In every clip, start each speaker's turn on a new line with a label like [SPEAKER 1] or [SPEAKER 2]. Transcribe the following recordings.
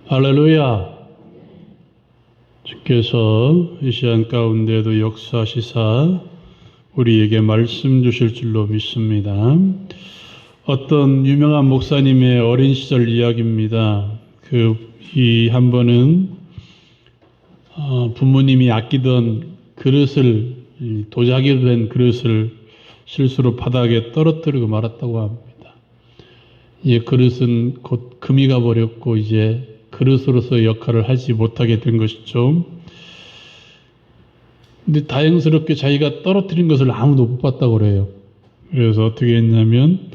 [SPEAKER 1] 할렐루야. 주께서 이 시간 가운데도 역사시사 우리에게 말씀 주실 줄로 믿습니다. 어떤 유명한 목사님의 어린 시절 이야기입니다. 이 한 번은 부모님이 아끼던 그릇을, 도자기로 된 그릇을 실수로 바닥에 떨어뜨리고 말았다고 합니다. 이 그릇은 곧 금이 가버렸고 이제 그릇으로서 역할을 하지 못하게 된 것이죠. 근데 다행스럽게 자기가 떨어뜨린 것을 아무도 못 봤다고 그래요. 그래서 어떻게 했냐면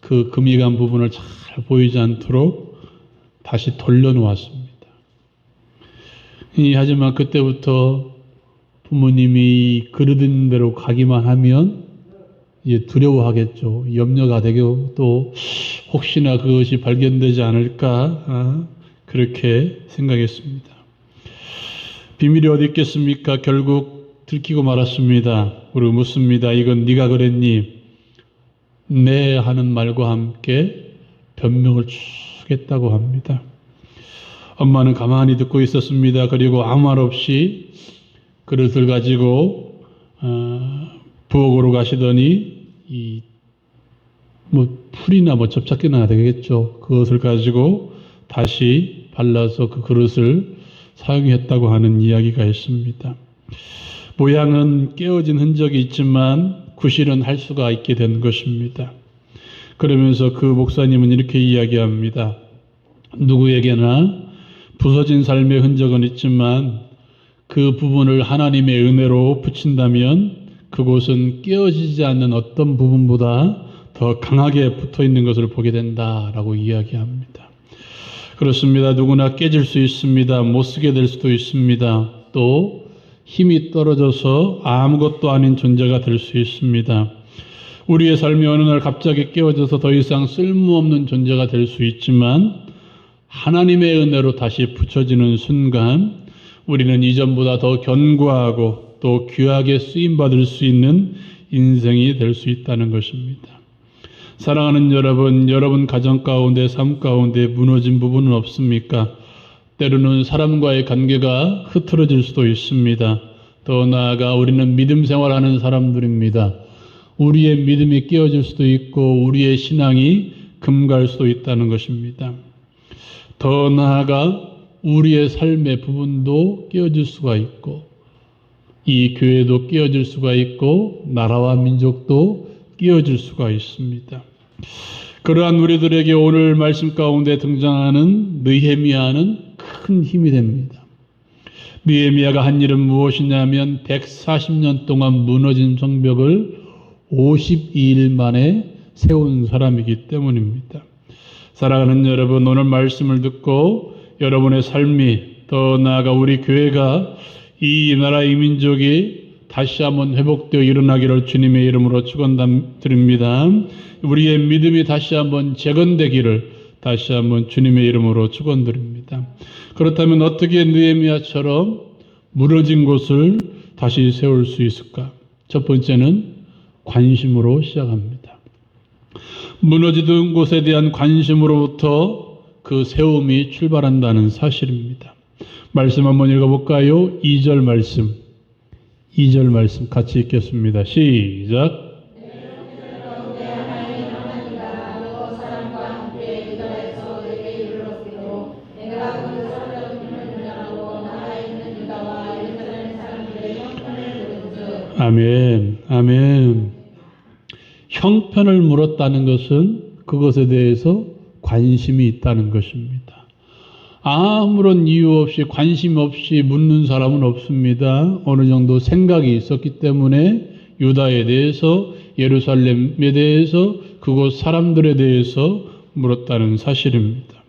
[SPEAKER 1] 그 금이 간 부분을 잘 보이지 않도록 다시 돌려놓았습니다. 하지만 그때부터 부모님이 그러던 대로 가기만 하면 이제 두려워하겠죠. 염려가 되고 또 혹시나 그것이 발견되지 않을까 그렇게 생각했습니다. 비밀이 어디 있겠습니까? 결국 들키고 말았습니다. 그리고 묻습니다. 이건 네가 그랬니? 네 하는 말과 함께 변명을 쭉 했다고 합니다. 엄마는 가만히 듣고 있었습니다. 그리고 아무 말 없이 그릇을 가지고 부엌으로 가시더니 풀이나 접착기나 되겠죠. 그것을 가지고 다시 발라서 그 그릇을 사용했다고 하는 이야기가 있습니다. 모양은 깨어진 흔적이 있지만 구실은 할 수가 있게 된 것입니다. 그러면서 그 목사님은 이렇게 이야기합니다. 누구에게나 부서진 삶의 흔적은 있지만 그 부분을 하나님의 은혜로 붙인다면 그곳은 깨어지지 않는 어떤 부분보다 더 강하게 붙어 있는 것을 보게 된다라고 이야기합니다. 그렇습니다. 누구나 깨질 수 있습니다. 못 쓰게 될 수도 있습니다. 또 힘이 떨어져서 아무것도 아닌 존재가 될 수 있습니다. 우리의 삶이 어느 날 갑자기 깨어져서 더 이상 쓸모없는 존재가 될 수 있지만 하나님의 은혜로 다시 붙여지는 순간 우리는 이전보다 더 견고하고 또 귀하게 쓰임받을 수 있는 인생이 될 수 있다는 것입니다. 사랑하는 여러분 가정 가운데 삶 가운데 무너진 부분은 없습니까? 때로는 사람과의 관계가 흐트러질 수도 있습니다. 더 나아가 우리는 믿음 생활하는 사람들입니다. 우리의 믿음이 깨어질 수도 있고 우리의 신앙이 금갈 수도 있다는 것입니다. 더 나아가 우리의 삶의 부분도 깨어질 수가 있고 이 교회도 깨어질 수가 있고 나라와 민족도 깨어질 수가 있습니다. 그러한 우리들에게 오늘 말씀 가운데 등장하는 느헤미야는 큰 힘이 됩니다. 느헤미야가 한 일은 무엇이냐면 140년 동안 무너진 성벽을 52일 만에 세운 사람이기 때문입니다. 사랑하는 여러분, 오늘 말씀을 듣고 여러분의 삶이 더 나아가 우리 교회가 이 나라 이 민족이 다시 한번 회복되어 일어나기를 주님의 이름으로 축원드립니다. 우리의 믿음이 다시 한번 재건되기를 다시 한번 주님의 이름으로 축원드립니다. 그렇다면 어떻게 느헤미야처럼 무너진 곳을 다시 세울 수 있을까? 첫 번째는 관심으로 시작합니다. 무너지던 곳에 대한 관심으로부터 그 세움이 출발한다는 사실입니다. 말씀 한번 읽어볼까요? 2절 말씀. 2절 말씀 같이 읽겠습니다. 시작. 아멘, 아멘. 형편을 물었다는 것은 그것에 대해서 관심이 있다는 것입니다. 아무런 이유 없이 관심 없이 묻는 사람은 없습니다. 어느 정도 생각이 있었기 때문에 유다에 대해서 예루살렘에 대해서 그곳 사람들에 대해서 물었다는 사실입니다.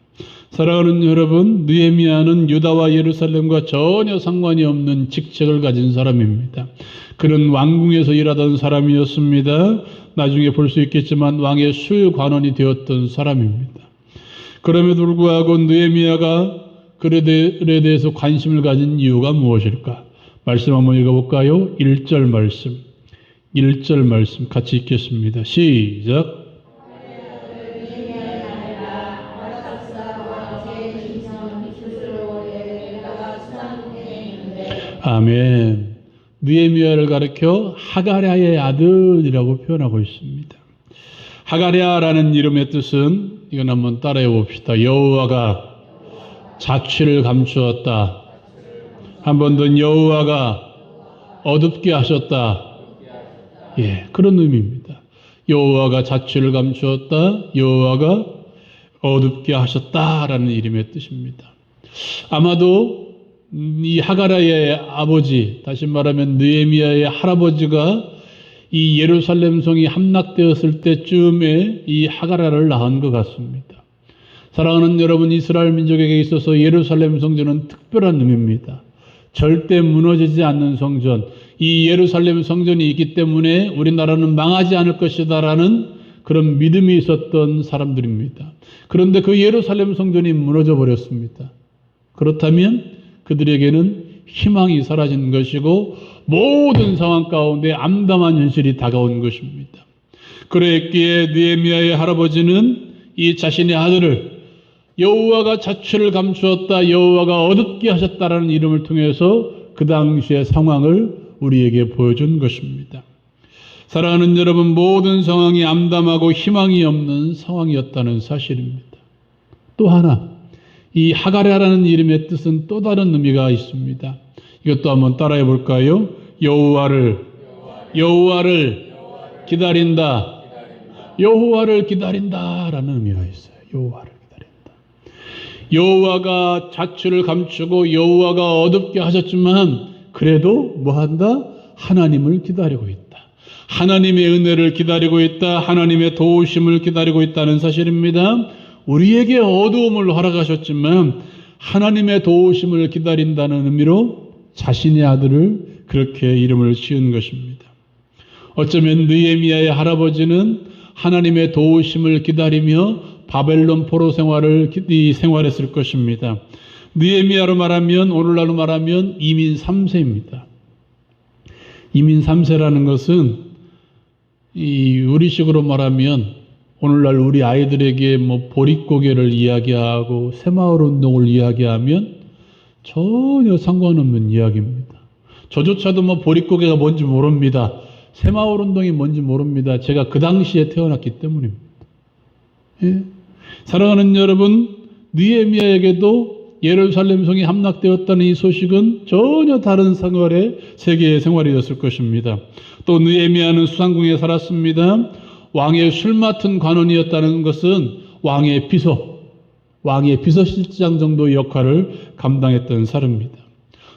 [SPEAKER 1] 사랑하는 여러분, 느헤미야는 유다와 예루살렘과 전혀 상관이 없는 직책을 가진 사람입니다. 그는 왕궁에서 일하던 사람이었습니다. 나중에 볼 수 있겠지만 왕의 수관원이 되었던 사람입니다. 그럼에도 불구하고 느헤미야가 그들에 대해서 관심을 가진 이유가 무엇일까? 말씀 한번 읽어볼까요? 1절 말씀. 1절 말씀 같이 읽겠습니다. 시작. 아멘. 느헤미야를 가리켜 하가랴의 아들이라고 표현하고 있습니다. 하가랴라는 이름의 뜻은 이건 한번 따라해 봅시다. 여호와가 자취를 감추었다. 한 번 더 여호와가 어둡게 하셨다. 예, 그런 의미입니다. 여호와가 자취를 감추었다. 여호와가 어둡게 하셨다라는 이름의 뜻입니다. 아마도 이 하가랴의 아버지, 다시 말하면 느헤미야의 할아버지가 이 예루살렘 성이 함락되었을 때쯤에 이 하가랴를 낳은 것 같습니다. 사랑하는 여러분, 이스라엘 민족에게 있어서 예루살렘 성전은 특별한 의미입니다. 절대 무너지지 않는 성전, 이 예루살렘 성전이 있기 때문에 우리나라는 망하지 않을 것이다라는 그런 믿음이 있었던 사람들입니다. 그런데 그 예루살렘 성전이 무너져 버렸습니다. 그렇다면 그들에게는 희망이 사라진 것이고 모든 상황 가운데 암담한 현실이 다가온 것입니다. 그랬기에 느헤미야의 할아버지는 이 자신의 아들을 여호와가 자취를 감추었다, 여호와가 어둡게 하셨다라는 이름을 통해서 그 당시의 상황을 우리에게 보여준 것입니다. 사랑하는 여러분, 모든 상황이 암담하고 희망이 없는 상황이었다는 사실입니다. 또 하나, 이 하가랴라는 이름의 뜻은 또 다른 의미가 있습니다. 이것도 한번 따라해 볼까요? 여호와를 기다린다. 여호와를 기다린다라는 의미가 있어요. 여호와를 기다린다. 여호와가 자취를 감추고 여호와가 어둡게 하셨지만 그래도 뭐한다? 하나님을 기다리고 있다. 하나님의 은혜를 기다리고 있다. 하나님의 도우심을 기다리고 있다는 사실입니다. 우리에게 어두움을 허락하셨지만 하나님의 도우심을 기다린다는 의미로 자신의 아들을 그렇게 이름을 지은 것입니다. 어쩌면 느헤미야의 할아버지는 하나님의 도우심을 기다리며 바벨론 포로 생활했을 것입니다. 느헤미야로 말하면, 오늘날로 말하면 이민 3세입니다. 이민 3세라는 것은 우리식으로 말하면 오늘날 우리 아이들에게 보릿고개를 이야기하고 새마을운동을 이야기하면 전혀 상관없는 이야기입니다. 저조차도 보릿고개가 뭔지 모릅니다. 새마을운동이 뭔지 모릅니다. 제가 그 당시에 태어났기 때문입니다. 예? 사랑하는 여러분, 느헤미야에게도 예루살렘 성이 함락되었다는 이 소식은 전혀 다른 세계의 생활이었을 것입니다. 또 느헤미야는 수상궁에 살았습니다. 왕의 술 맡은 관원이었다는 것은 왕의 비서실장 정도의 역할을 감당했던 사람입니다.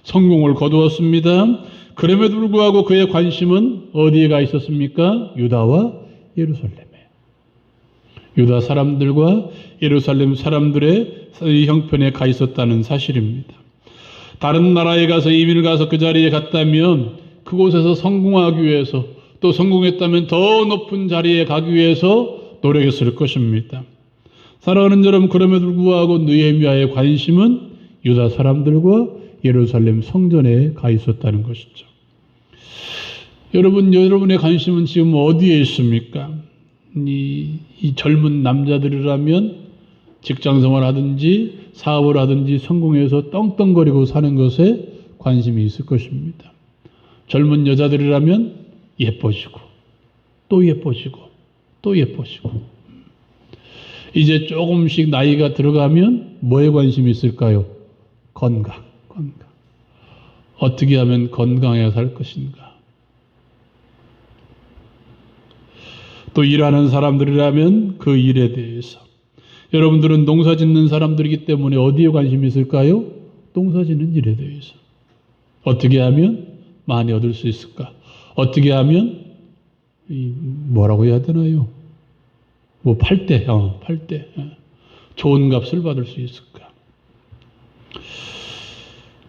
[SPEAKER 1] 성공을 거두었습니다. 그럼에도 불구하고 그의 관심은 어디에 가 있었습니까? 유다와 예루살렘에. 유다 사람들과 예루살렘 사람들의 형편에 가 있었다는 사실입니다. 다른 나라에 가서 이민을 가서 그 자리에 갔다면 그곳에서 성공하기 위해서, 또 성공했다면 더 높은 자리에 가기 위해서 노력했을 것입니다. 사랑하는 여러분, 그럼에도 불구하고 느헤미야의 관심은 유다 사람들과 예루살렘 성전에 가 있었다는 것이죠. 여러분의 관심은 지금 어디에 있습니까? 이 젊은 남자들이라면 직장생활 하든지 사업을 하든지 성공해서 떵떵거리고 사는 것에 관심이 있을 것입니다. 젊은 여자들이라면 예뻐지고 또 예뻐지고 또 예뻐지고, 이제 조금씩 나이가 들어가면 뭐에 관심이 있을까요? 건강. 어떻게 하면 건강하게 살 것인가? 또 일하는 사람들이라면 그 일에 대해서, 여러분들은 농사 짓는 사람들이기 때문에 어디에 관심이 있을까요? 농사 짓는 일에 대해서. 어떻게 하면 많이 얻을 수 있을까? 어떻게 하면 뭐라고 해야 되나요? 팔 때 좋은 값을 받을 수 있을까?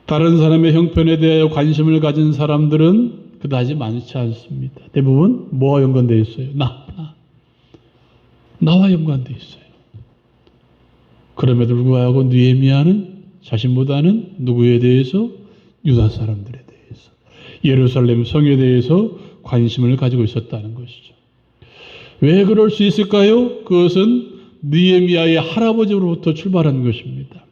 [SPEAKER 1] 다른 사람의 형편에 대하여 관심을 가진 사람들은 그다지 많지 않습니다. 대부분 뭐와 연관되어 있어요? 나와 연관되어 있어요. 그럼에도 불구하고 느헤미야는 자신보다는 누구에 대해서? 유다 사람들에 대해서, 예루살렘 성에 대해서 관심을 가지고 있었다는 것이죠. 왜 그럴 수 있을까요? 그것은 느헤미야의 할아버지로부터 출발한 것입니다.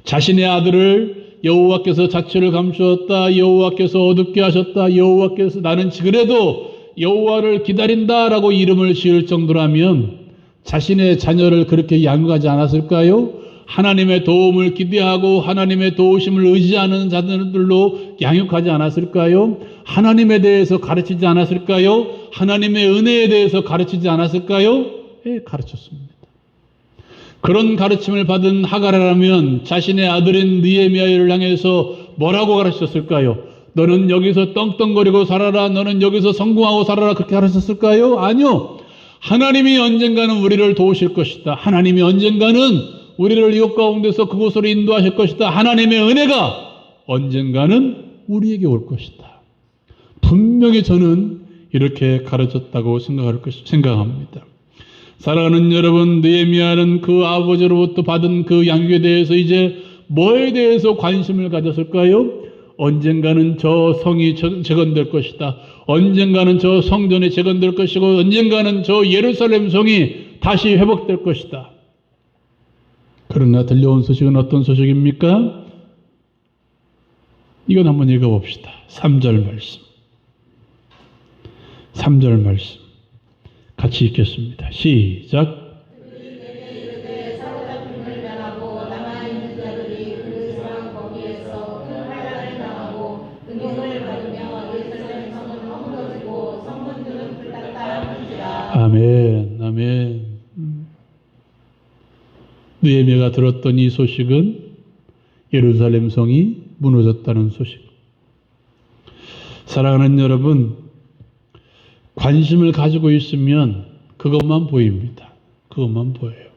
[SPEAKER 1] 자신의 아들을 여호와께서 자취를 감추었다. 여호와께서 어둡게 하셨다. 여호와께서 나는 그래도 여호와를 기다린다라고 이름을 지을 정도라면 자신의 자녀를 그렇게 양육하지 않았을까요? 하나님의 도움을 기대하고 하나님의 도우심을 의지하는 자들로 양육하지 않았을까요? 하나님에 대해서 가르치지 않았을까요? 하나님의 은혜에 대해서 가르치지 않았을까요? 예, 가르쳤습니다. 그런 가르침을 받은 하갈이라면 자신의 아들인 느헤미야를 향해서 뭐라고 가르쳤을까요? 너는 여기서 떵떵거리고 살아라. 너는 여기서 성공하고 살아라. 그렇게 가르쳤을까요? 아니요. 하나님이 언젠가는 우리를 도우실 것이다. 하나님이 언젠가는 우리를 이웃 가운데서 그곳으로 인도하실 것이다. 하나님의 은혜가 언젠가는 우리에게 올 것이다. 분명히 저는 이렇게 가르쳤다고 생각합니다. 사랑하는 여러분, 느헤미야는 그 아버지로부터 받은 그 양육에 대해서 이제 뭐에 대해서 관심을 가졌을까요? 언젠가는 저 성이 재건될 것이다. 언젠가는 저 성전이 재건될 것이고 언젠가는 저 예루살렘 성이 다시 회복될 것이다. 그러나 들려온 소식은 어떤 소식입니까? 이건 한번 읽어봅시다. 3절 말씀. 3절 말씀. 같이 읽겠습니다. 시작. 아멘, 아멘. 느헤미야가 들었던 이 소식은 예루살렘 성이 무너졌다는 소식. 사랑하는 여러분, 관심을 가지고 있으면 그것만 보입니다. 그것만 보여요.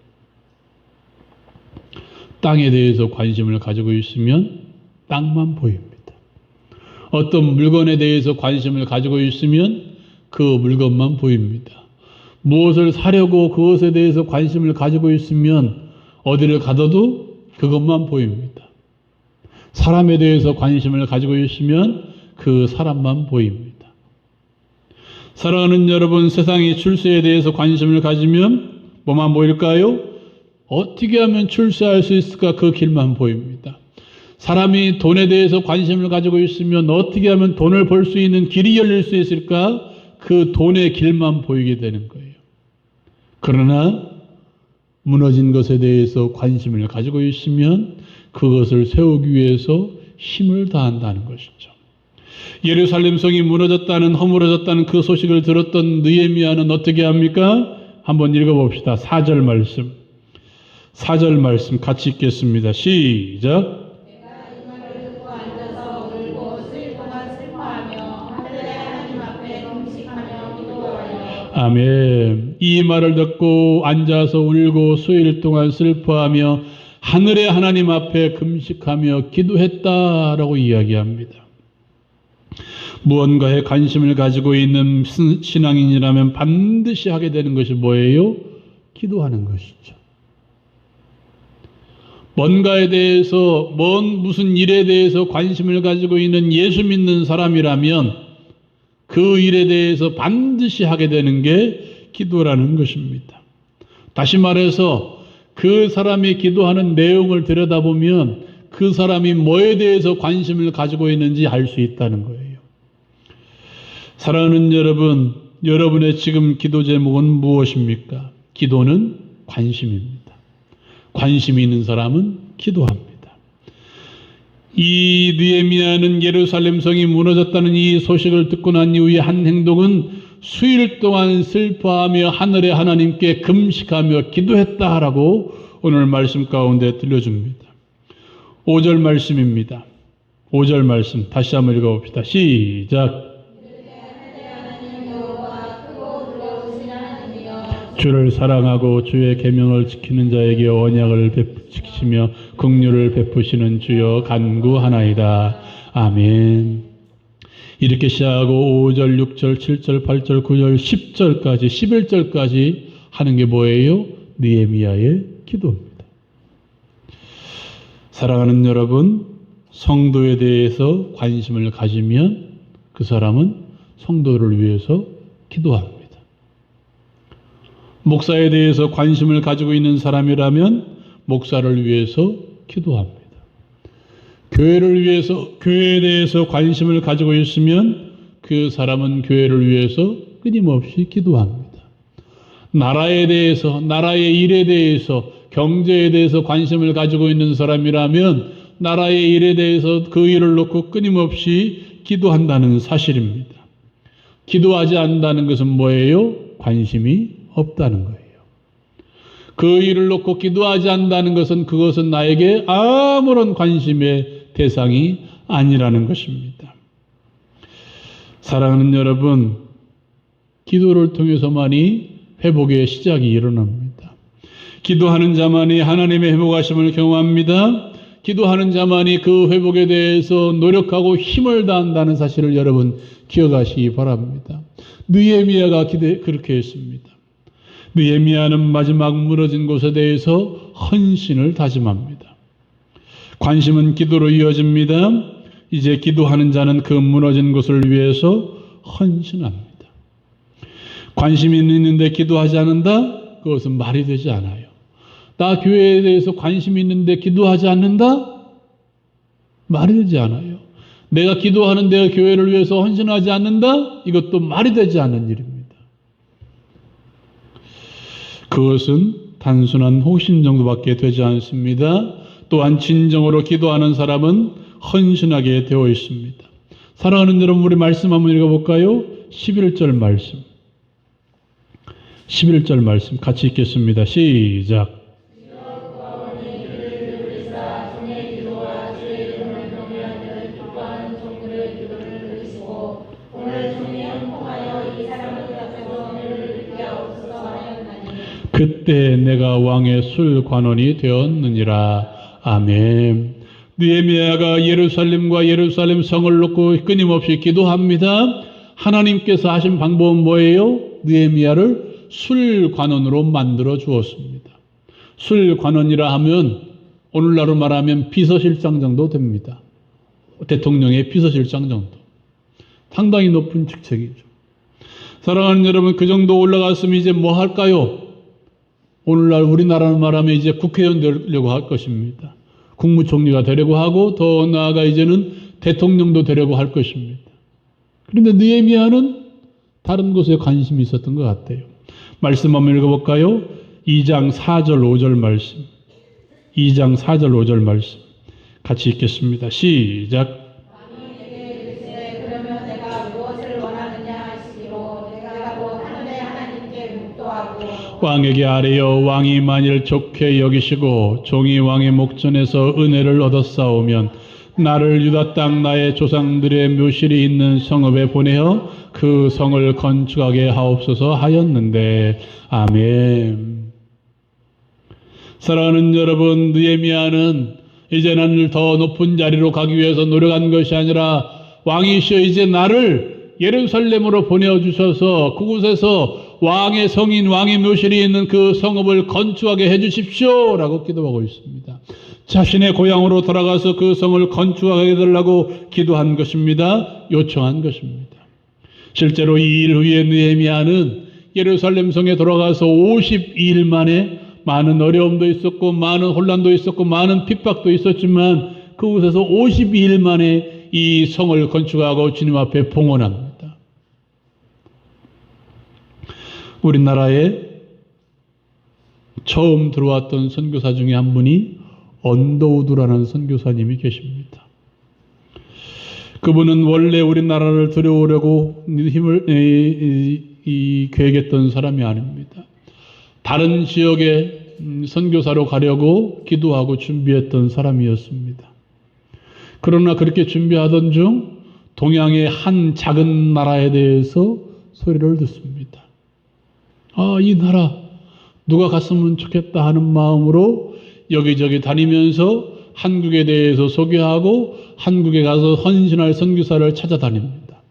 [SPEAKER 1] 땅에 대해서 관심을 가지고 있으면 땅만 보입니다. 어떤 물건에 대해서 관심을 가지고 있으면 그 물건만 보입니다. 무엇을 사려고 그것에 대해서 관심을 가지고 있으면 어디를 가둬도 그것만 보입니다. 사람에 대해서 관심을 가지고 있으면 그 사람만 보입니다. 사랑하는 여러분, 세상이 출세에 대해서 관심을 가지면 뭐만 보일까요? 어떻게 하면 출세할 수 있을까? 그 길만 보입니다. 사람이 돈에 대해서 관심을 가지고 있으면 어떻게 하면 돈을 벌 수 있는 길이 열릴 수 있을까? 그 돈의 길만 보이게 되는 거예요. 그러나 무너진 것에 대해서 관심을 가지고 있으면 그것을 세우기 위해서 힘을 다한다는 것이죠. 예루살렘 성이 무너졌다는, 허물어졌다는 그 소식을 들었던 느헤미야는 어떻게 합니까? 한번 읽어봅시다. 4절 말씀. 4절 말씀 같이 읽겠습니다. 시작. 아멘. 이 말을 듣고 앉아서 울고 수일 동안 슬퍼하며 하늘의 하나님 앞에 금식하며 기도했다라고 이야기합니다. 무언가에 관심을 가지고 있는 신앙인이라면 반드시 하게 되는 것이 뭐예요? 기도하는 것이죠. 뭔가에 대해서, 무슨 일에 대해서 관심을 가지고 있는 예수 믿는 사람이라면 그 일에 대해서 반드시 하게 되는 게 기도라는 것입니다. 다시 말해서 그 사람이 기도하는 내용을 들여다보면 그 사람이 뭐에 대해서 관심을 가지고 있는지 알 수 있다는 거예요. 사랑하는 여러분, 여러분의 지금 기도 제목은 무엇입니까? 기도는 관심입니다. 관심이 있는 사람은 기도합니다. 이 느헤미야는 예루살렘 성이 무너졌다는 이 소식을 듣고 난 이후에 한 행동은 수일 동안 슬퍼하며 하늘의 하나님께 금식하며 기도했다라고 오늘 말씀 가운데 들려줍니다. 5절 말씀입니다. 5절 말씀 다시 한번 읽어봅시다. 시작. 주를 사랑하고 주의 계명을 지키는 자에게 언약을 지키시며 긍휼을 베푸시는 주여 간구하나이다. 아멘. 이렇게 시작하고 5절, 6절, 7절, 8절, 9절, 10절까지, 11절까지 하는 게 뭐예요? 느헤미야의 기도입니다. 사랑하는 여러분, 성도에 대해서 관심을 가지면 그 사람은 성도를 위해서 기도합니다. 목사에 대해서 관심을 가지고 있는 사람이라면 목사를 위해서 기도합니다. 교회를 위해서, 교회에 대해서 관심을 가지고 있으면 그 사람은 교회를 위해서 끊임없이 기도합니다. 나라에 대해서, 나라의 일에 대해서, 경제에 대해서 관심을 가지고 있는 사람이라면 나라의 일에 대해서 그 일을 놓고 끊임없이 기도한다는 사실입니다. 기도하지 않는다는 것은 뭐예요? 관심이 없다는 거예요. 그 일을 놓고 기도하지 않는다는 것은 그것은 나에게 아무런 관심의 대상이 아니라는 것입니다. 사랑하는 여러분, 기도를 통해서만이 회복의 시작이 일어납니다. 기도하는 자만이 하나님의 회복하심을 경험합니다. 기도하는 자만이 그 회복에 대해서 노력하고 힘을 다한다는 사실을 여러분 기억하시기 바랍니다. 느헤미야가 그렇게 했습니다. 느헤미야는 마지막 무너진 곳에 대해서 헌신을 다짐합니다. 관심은 기도로 이어집니다. 이제 기도하는 자는 그 무너진 곳을 위해서 헌신합니다. 관심이 있는데 기도하지 않는다? 그것은 말이 되지 않아요. 나 교회에 대해서 관심이 있는데 기도하지 않는다? 말이 되지 않아요. 내가 기도하는데 교회를 위해서 헌신하지 않는다? 이것도 말이 되지 않는 일입니다. 그것은 단순한 호신 정도밖에 되지 않습니다. 또한 진정으로 기도하는 사람은 헌신하게 되어 있습니다. 사랑하는 여러분, 우리 말씀 한번 읽어볼까요? 11절 말씀. 11절 말씀 같이 읽겠습니다. 시작. 그때 내가 왕의 술 관원이 되었느니라. 아멘. 느헤미야가 예루살렘과 예루살렘 성을 놓고 끊임없이 기도합니다. 하나님께서 하신 방법은 뭐예요? 느헤미야를 술 관원으로 만들어 주었습니다. 술 관원이라 하면 오늘날로 말하면 비서실장 정도 됩니다. 대통령의 비서실장 정도. 상당히 높은 직책이죠. 사랑하는 여러분, 그 정도 올라갔으면 이제 뭐 할까요? 오늘날 우리나라로 말하면 이제 국회의원 되려고 할 것입니다. 국무총리가 되려고 하고 더 나아가 이제는 대통령도 되려고 할 것입니다. 그런데 느헤미야는 다른 곳에 관심이 있었던 것 같아요. 말씀 한번 읽어볼까요? 2장 4절 5절 말씀. 2장 4절 5절 말씀. 같이 읽겠습니다. 시작. 왕에게 아뢰어 왕이 만일 좋게 여기시고 종이 왕의 목전에서 은혜를 얻었사오면 나를 유다 땅 나의 조상들의 묘실이 있는 성읍에 보내어 그 성을 건축하게 하옵소서 하였는데. 아멘. 사랑하는 여러분, 느헤미야는 이제 나를 더 높은 자리로 가기 위해서 노력한 것이 아니라 왕이시여 이제 나를 예루살렘으로 보내주셔서 그곳에서 왕의 성인, 왕의 묘실이 있는 그 성읍을 건축하게 해주십시오 라고 기도하고 있습니다. 자신의 고향으로 돌아가서 그 성을 건축하게 해달라고 기도한 것입니다. 요청한 것입니다. 실제로 이 일 후에 느헤미야는 예루살렘 성에 돌아가서 52일 만에 많은 어려움도 있었고 많은 혼란도 있었고 많은 핍박도 있었지만 그곳에서 52일 만에 이 성을 건축하고 주님 앞에 봉헌합니다. 우리나라에 처음 들어왔던 선교사 중에 한 분이 언더우드라는 선교사님이 계십니다. 그분은 원래 우리나라를 들여오려고 계획했던 사람이 아닙니다. 다른 지역에 선교사로 가려고 기도하고 준비했던 사람이었습니다. 그러나 그렇게 준비하던 중 동양의 한 작은 나라에 대해서 소리를 듣습니다. 아, 이 나라 누가 갔으면 좋겠다 하는 마음으로 여기저기 다니면서 한국에 대해서 소개하고 한국에 가서 헌신할 선교사를 찾아다닙니다.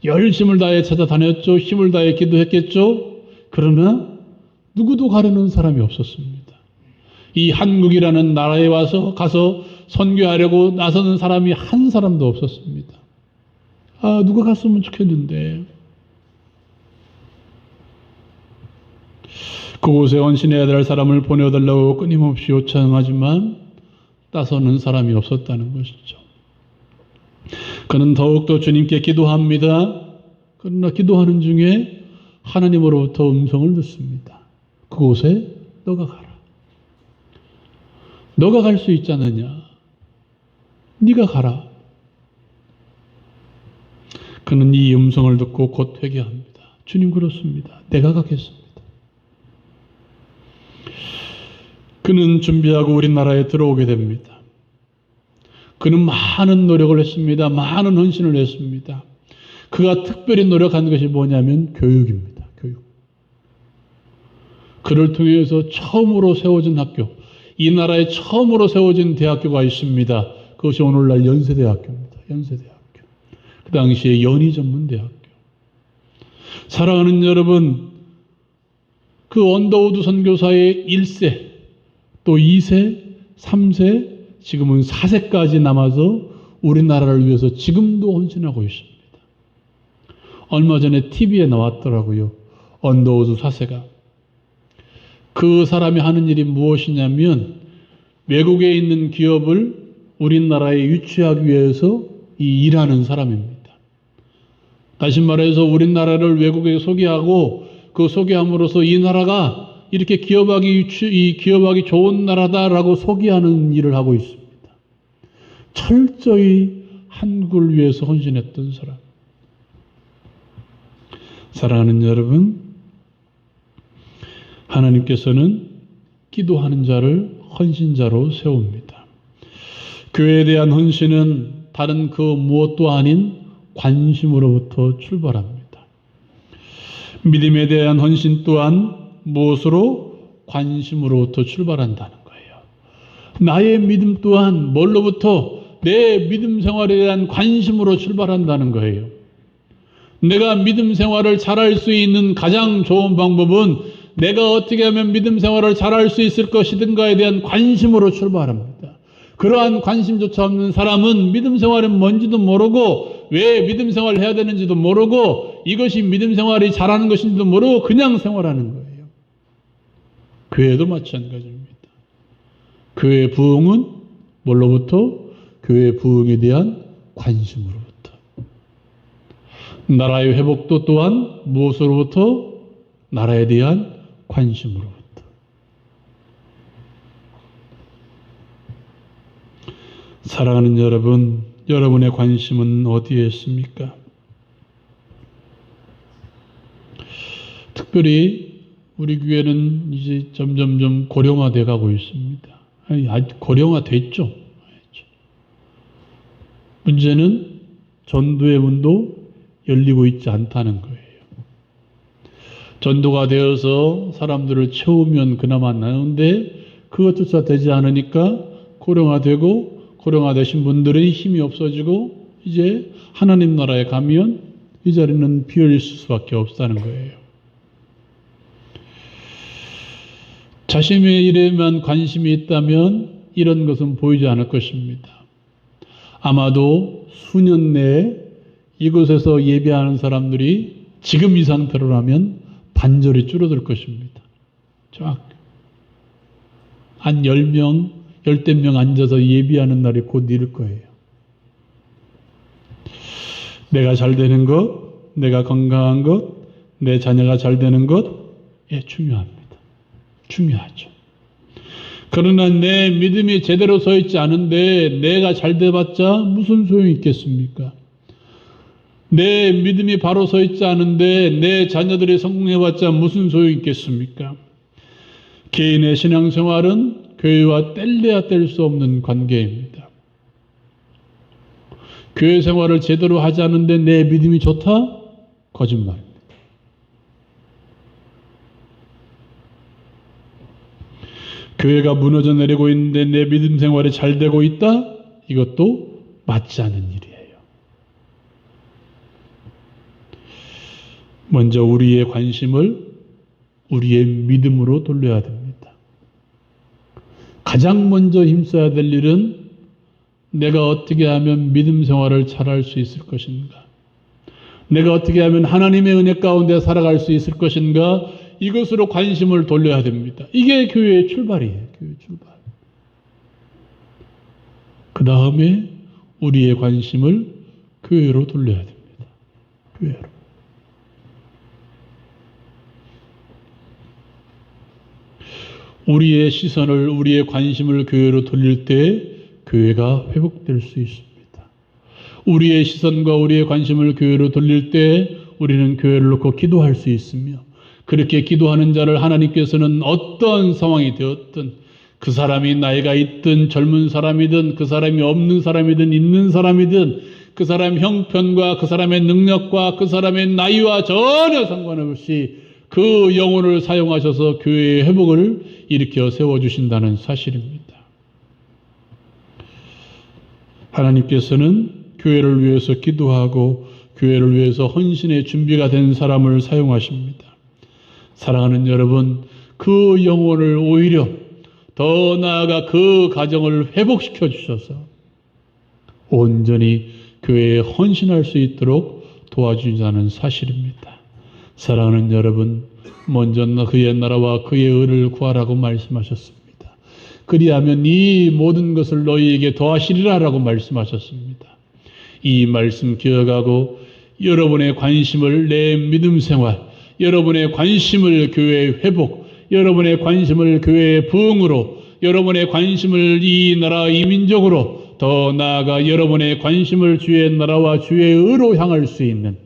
[SPEAKER 1] 열심을 다해 찾아다녔죠. 힘을 다해 기도했겠죠. 그러나 누구도 가려는 사람이 없었습니다. 이 한국이라는 나라에 가서 선교하려고 나서는 사람이 한 사람도 없었습니다. 아, 누가 갔으면 좋겠는데. 그곳에 헌신해야 될 사람을 보내달라고 끊임없이 요청하지만 따서는 사람이 없었다는 것이죠. 그는 더욱더 주님께 기도합니다. 그러나 기도하는 중에 하나님으로부터 음성을 듣습니다. 그곳에 너가 가라. 너가 갈 수 있지 않느냐? 네가 가라. 그는 이 음성을 듣고 곧 회개합니다. 주님 그렇습니다. 내가 가겠습니다. 그는 준비하고 우리나라에 들어오게 됩니다. 그는 많은 노력을 했습니다. 많은 헌신을 했습니다. 그가 특별히 노력한 것이 뭐냐면 교육입니다. 교육. 그를 통해서 처음으로 세워진 학교, 이 나라에 처음으로 세워진 대학교가 있습니다. 그것이 오늘날 연세대학교입니다. 연세대학교. 그 당시에 연희전문대학교. 사랑하는 여러분, 그 언더우드 선교사의 1세, 또 2세, 3세, 지금은 4세까지 남아서 우리나라를 위해서 지금도 헌신하고 있습니다. 얼마 전에 TV에 나왔더라고요. 언더우드 4세가. 그 사람이 하는 일이 무엇이냐면 외국에 있는 기업을 우리나라에 유치하기 위해서 일하는 사람입니다. 다시 말해서 우리나라를 외국에 소개하고 그 소개함으로써 이 나라가 이렇게 기업하기 좋은 나라다라고 소개하는 일을 하고 있습니다. 철저히 한국을 위해서 헌신했던 사람. 사랑하는 여러분, 하나님께서는 기도하는 자를 헌신자로 세웁니다. 교회에 대한 헌신은 다른 그 무엇도 아닌 관심으로부터 출발합니다. 믿음에 대한 헌신 또한 무엇으로? 관심으로부터 출발한다는 거예요. 나의 믿음 또한 뭘로부터? 내 믿음 생활에 대한 관심으로 출발한다는 거예요. 내가 믿음 생활을 잘할 수 있는 가장 좋은 방법은 내가 어떻게 하면 믿음 생활을 잘할 수 있을 것이든가에 대한 관심으로 출발합니다. 그러한 관심조차 없는 사람은 믿음 생활은 뭔지도 모르고 왜 믿음 생활을 해야 되는지도 모르고 이것이 믿음 생활이 잘하는 것인지도 모르고 그냥 생활하는 거예요. 교회도 마찬가지입니다. 교회 부흥은 뭘로부터? 교회 부흥에 대한 관심으로부터. 나라의 회복도 또한 무엇으로부터? 나라에 대한 관심으로부터. 사랑하는 여러분, 여러분의 관심은 어디에 있습니까? 특별히 우리 교회는 이제 점점점 고령화돼 가고 있습니다. 아직 고령화됐죠. 문제는 전도의 문도 열리고 있지 않다는 거예요. 전도가 되어서 사람들을 채우면 그나마 나는데 그것조차 되지 않으니까 고령화되고 고령화되신 분들은 힘이 없어지고 이제 하나님 나라에 가면 이 자리는 비어있을 수밖에 없다는 거예요. 자신의 일에만 관심이 있다면 이런 것은 보이지 않을 것입니다. 아마도 수년 내에 이곳에서 예배하는 사람들이 지금 이 상태로라면 반절이 줄어들 것입니다. 정확히. 한 10명, 10명 앉아서 예배하는 날이 곧 이를 거예요. 내가 잘 되는 것, 내가 건강한 것, 내 자녀가 잘 되는 것, 중요합니다. 중요하죠. 그러나 내 믿음이 제대로 서 있지 않은데 내가 잘 돼봤자 무슨 소용이 있겠습니까? 내 믿음이 바로 서 있지 않은데 내 자녀들이 성공해봤자 무슨 소용이 있겠습니까? 개인의 신앙생활은 교회와 뗄래야 뗄 수 없는 관계입니다. 교회 생활을 제대로 하지 않는데 내 믿음이 좋다? 거짓말입니다. 교회가 무너져 내리고 있는데 내 믿음 생활이 잘 되고 있다? 이것도 맞지 않은 일이에요. 먼저 우리의 관심을 우리의 믿음으로 돌려야 됩니다. 가장 먼저 힘써야 될 일은 내가 어떻게 하면 믿음 생활을 잘할 수 있을 것인가? 내가 어떻게 하면 하나님의 은혜 가운데 살아갈 수 있을 것인가? 이것으로 관심을 돌려야 됩니다. 이게 교회의 출발이에요. 교회 출발. 그 다음에 우리의 관심을 교회로 돌려야 됩니다. 교회로. 우리의 시선을, 우리의 관심을 교회로 돌릴 때 교회가 회복될 수 있습니다. 우리의 시선과 우리의 관심을 교회로 돌릴 때 우리는 교회를 놓고 기도할 수 있으며, 그렇게 기도하는 자를 하나님께서는 어떤 상황이 되었든, 그 사람이 나이가 있든 젊은 사람이든 그 사람이 없는 사람이든 있는 사람이든 그 사람 형편과 그 사람의 능력과 그 사람의 나이와 전혀 상관없이 그 영혼을 사용하셔서 교회의 회복을 일으켜 세워주신다는 사실입니다. 하나님께서는 교회를 위해서 기도하고 교회를 위해서 헌신의 준비가 된 사람을 사용하십니다. 사랑하는 여러분, 그 영혼을 오히려 더 나아가 그 가정을 회복시켜 주셔서 온전히 교회에 헌신할 수 있도록 도와주자는 사실입니다. 사랑하는 여러분, 먼저 그의 나라와 그의 의를 구하라고 말씀하셨습니다. 그리하면 이 모든 것을 너희에게 더하시리라라고 말씀하셨습니다. 이 말씀 기억하고 여러분의 관심을 내 믿음 생활, 여러분의 관심을 교회의 회복, 여러분의 관심을 교회의 부흥으로, 여러분의 관심을 이 나라 이 민족으로, 더 나아가 여러분의 관심을 주의 나라와 주의 의로 향할 수 있는,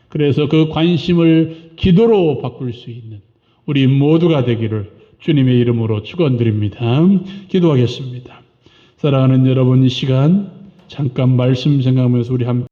[SPEAKER 1] 그래서 그 관심을 기도로 바꿀 수 있는 우리 모두가 되기를 주님의 이름으로 축원드립니다. 기도하겠습니다. 사랑하는 여러분, 이 시간 잠깐 말씀 생각하면서 우리 함께